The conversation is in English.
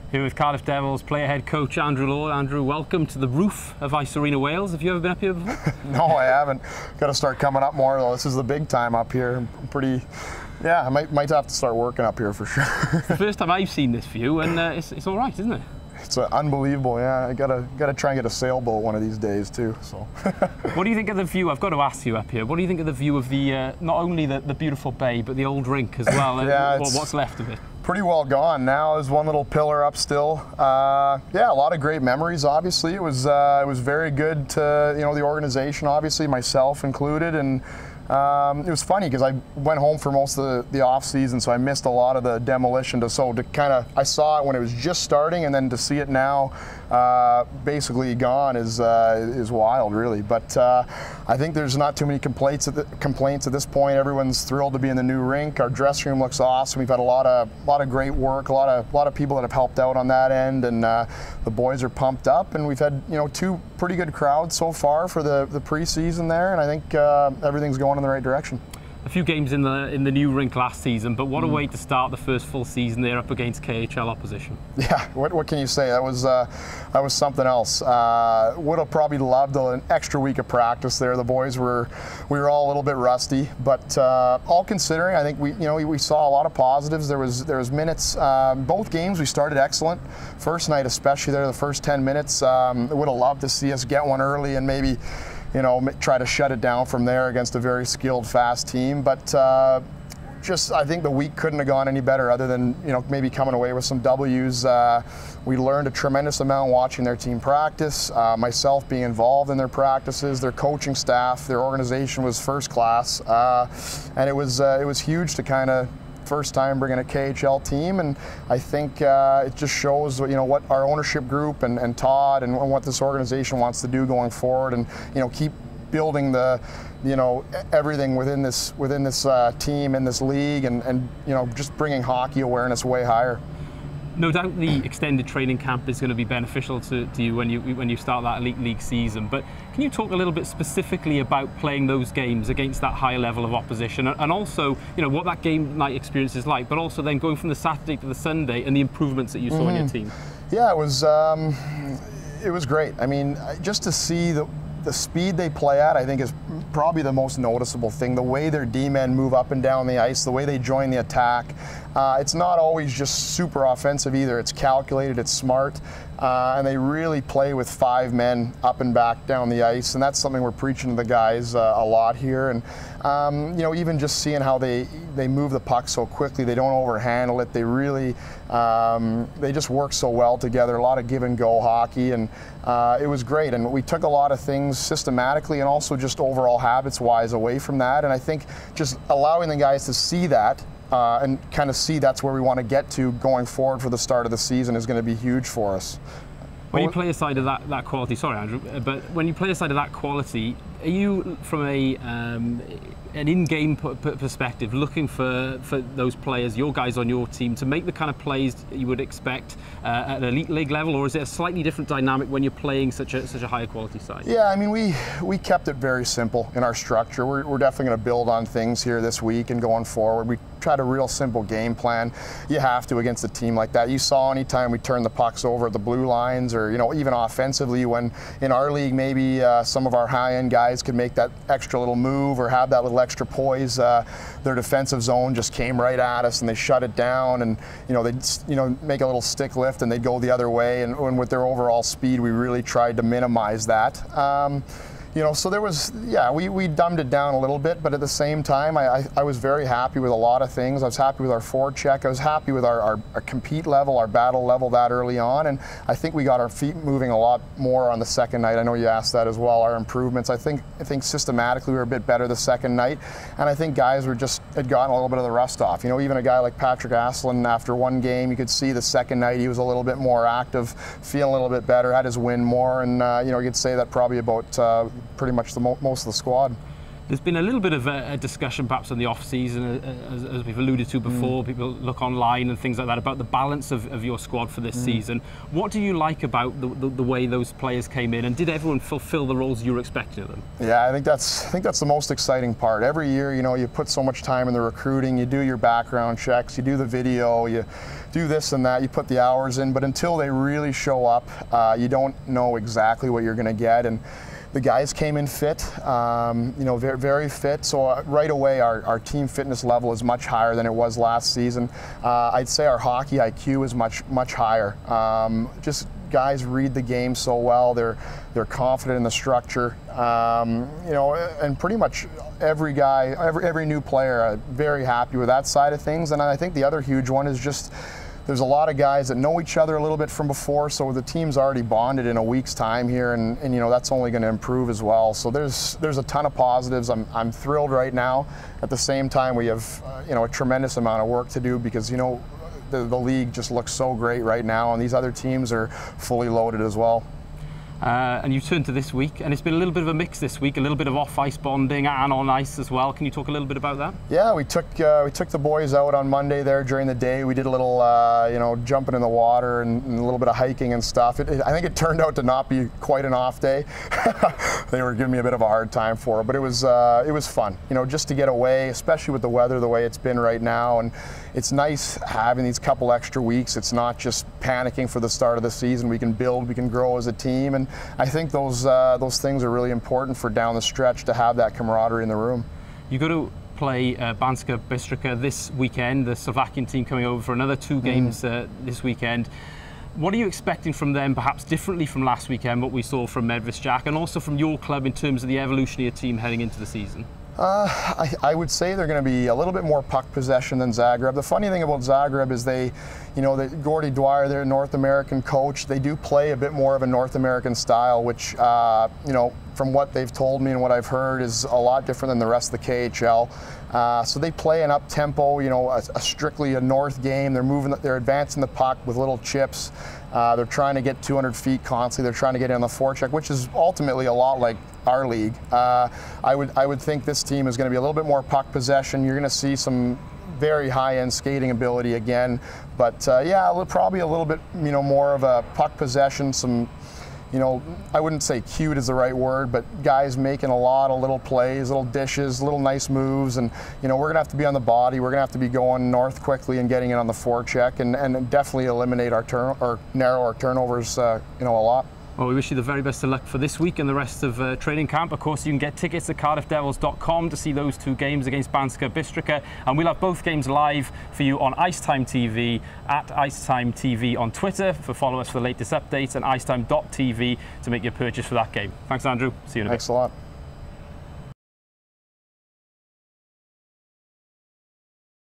Here with Cardiff Devils player head coach Andrew Law. Andrew, welcome to the roof of Ice Arena Wales. Have you ever been up here before? No, I haven't. Got to start coming up more though. This is the big time up here. Yeah, I might have to start working up here for sure. It's the first time I've seen this view, and it's all right, isn't it? It's unbelievable. Yeah, I gotta try and get a sailboat one of these days too. So. What do you think of the view? I've got to ask you up here. What do you think of the view of the not only the beautiful bay, but the old rink as well? Yeah, what's left of it? Pretty well gone now. There's one little pillar up still. Yeah, a lot of great memories. Obviously, it was very good to the organization, obviously myself included, and it was funny because I went home for most of the off season, so I missed a lot of the demolition. I saw it when it was just starting, and then to see it now basically gone is wild, really. But I think there's not too many complaints at this point. Everyone's thrilled to be in the new rink. Our dressing room looks awesome. We've had a lot of great work, a lot of people that have helped out on that end, and the boys are pumped up. And we've had two pretty good crowds so far for the preseason there, and I think everything's going in the right direction. A few games in the new rink last season, but what a way to start the first full season there up against KHL opposition. Yeah, what can you say? That was something else. Would have probably loved an extra week of practice there. The boys we were all a little bit rusty, but all considering, I think we saw a lot of positives. There was minutes. Both games we started excellent. First night especially there, the first 10 minutes. Would have loved to see us get one early and maybe try to shut it down from there against a very skilled, fast team. But I think the week couldn't have gone any better other than maybe coming away with some W's. We learned a tremendous amount watching their team practice, myself being involved in their practices, their coaching staff, their organization was first class, and it was huge to kind of first time bringing a KHL team, and I think it just shows what our ownership group and Todd and what this organization wants to do going forward, and keep building the everything within this team in this league, and just bringing hockey awareness way higher. No doubt the extended training camp is going to be beneficial to you when you start that Elite League season, but can you talk a little bit specifically about playing those games against that high level of opposition, and also what that game night experience is like, but also then going from the Saturday to the Sunday and the improvements that you saw in your team? Yeah, it was great. I mean, just to see the speed they play at, I think, is probably the most noticeable thing. The way their D-men move up and down the ice, the way they join the attack. It's not always just super offensive either. It's calculated, it's smart, and they really play with 5 men up and back down the ice, and that's something we're preaching to the guys a lot here. And even just seeing how they move the puck so quickly, they don't overhandle it. They really they just work so well together. A lot of give and go hockey, and it was great. And we took a lot of things systematically and also just overall habits wise away from that. And I think just allowing the guys to see that and kind of see that's where we want to get to going forward for the start of the season is going to be huge for us. When you play aside of that quality, sorry Andrew, but when you play aside of that quality, are you from an in-game perspective looking for those players, your guys on your team, to make the kind of plays you would expect at an Elite League level, or is it a slightly different dynamic when you're playing such a higher quality side? Yeah, I mean, we kept it very simple in our structure. We're definitely going to build on things here this week and going forward. We tried a real simple game plan. You have to against a team like that. You saw anytime we turned the pucks over at the blue lines, or even offensively, when in our league maybe some of our high-end guys could make that extra little move or have that little extra poise, their defensive zone just came right at us and they shut it down, and they'd make a little stick lift and they'd go the other way, and with their overall speed we really tried to minimize that. So there was, we dumbed it down a little bit, but at the same time, I was very happy with a lot of things. I was happy with our forecheck. I was happy with our compete level, our battle level that early on, and I think we got our feet moving a lot more on the second night. I know you asked that as well, our improvements. I think systematically we were a bit better the second night, and I think guys had gotten a little bit of the rust off. Even a guy like Patrick Asselin, after one game, you could see the second night he was a little bit more active, feeling a little bit better, had his win more, and you could say that probably about pretty much most of the squad. There's been a little bit of a discussion perhaps in the off-season, as we've alluded to before. People look online and things like that about the balance of your squad for this season. What do you like about the way those players came in, and did everyone fulfill the roles you were expecting of them? Yeah, I think that's the most exciting part. Every year, you know, you put so much time in the recruiting, you do your background checks, you do the video, you do this and that, you put the hours in, but until they really show up, you don't know exactly what you're going to get. And the guys came in fit, you know, very, very fit. So right away, our team fitness level is much higher than it was last season. I'd say our hockey IQ is much higher. Just guys read the game so well. They're confident in the structure. You know, and pretty much every guy, every new player, very happy with that side of things. And I think the other huge one is just, there's a lot of guys that know each other a little bit from before, so the team's already bonded in a week's time here, and you know, that's only going to improve as well. So there's a ton of positives. I'm thrilled right now. At the same time, we have you know, a tremendous amount of work to do, because you know, the league just looks so great right now, and these other teams are fully loaded as well. And you turn to this week, and it's been a little bit of a mix this week, a little bit of off-ice bonding and on ice as well. Can you talk a little bit about that? Yeah, we took the boys out on Monday there during the day. We did a little you know, jumping in the water and a little bit of hiking and stuff. I think it turned out to not be quite an off day. They were giving me a bit of a hard time for it, but it was fun. You know, just to get away, especially with the weather the way it's been right now, and it's nice having these couple extra weeks. It's not just panicking for the start of the season. We can build, we can grow as a team, and I think those things are really important for down the stretch, to have that camaraderie in the room. You got to play Banska Bystrica this weekend, the Slovakian team coming over for another 2 games this weekend. What are you expecting from them, perhaps differently from last weekend, what we saw from Medvešťák, and also from your club in terms of the evolution of your team heading into the season? I would say they're going to be a little bit more puck possession than Zagreb. The funny thing about Zagreb is you know, Gordy Dwyer, their North American coach, they do play a bit more of a North American style, which, you know, from what they've told me and what I've heard, is a lot different than the rest of the KHL. So they play an up-tempo, you know, strictly a north game. They're advancing the puck with little chips. They're trying to get 200 feet constantly. They're trying to get in on the forecheck, which is ultimately a lot like our league. I would think this team is going to be a little bit more puck possession. You're going to see some very high-end skating ability again, but yeah, probably a little bit, you know, more of a puck possession. Some, you know, I wouldn't say cute is the right word, but guys making a lot of little plays, little dishes, little nice moves, and you know, we're gonna have to be on the body. We're gonna have to be going north quickly and getting it on the forecheck, and definitely eliminate or narrow our turnovers, you know, a lot. Well, we wish you the very best of luck for this week and the rest of training camp. Of course, you can get tickets at cardiffdevils.com to see those 2 games against Banska Bystrica, and we'll have both games live for you on IceTime.TV, at IceTime.TV on Twitter follow us for the latest updates, and IceTime.TV to make your purchase for that game. Thanks, Andrew. See you in a bit. Thanks a lot.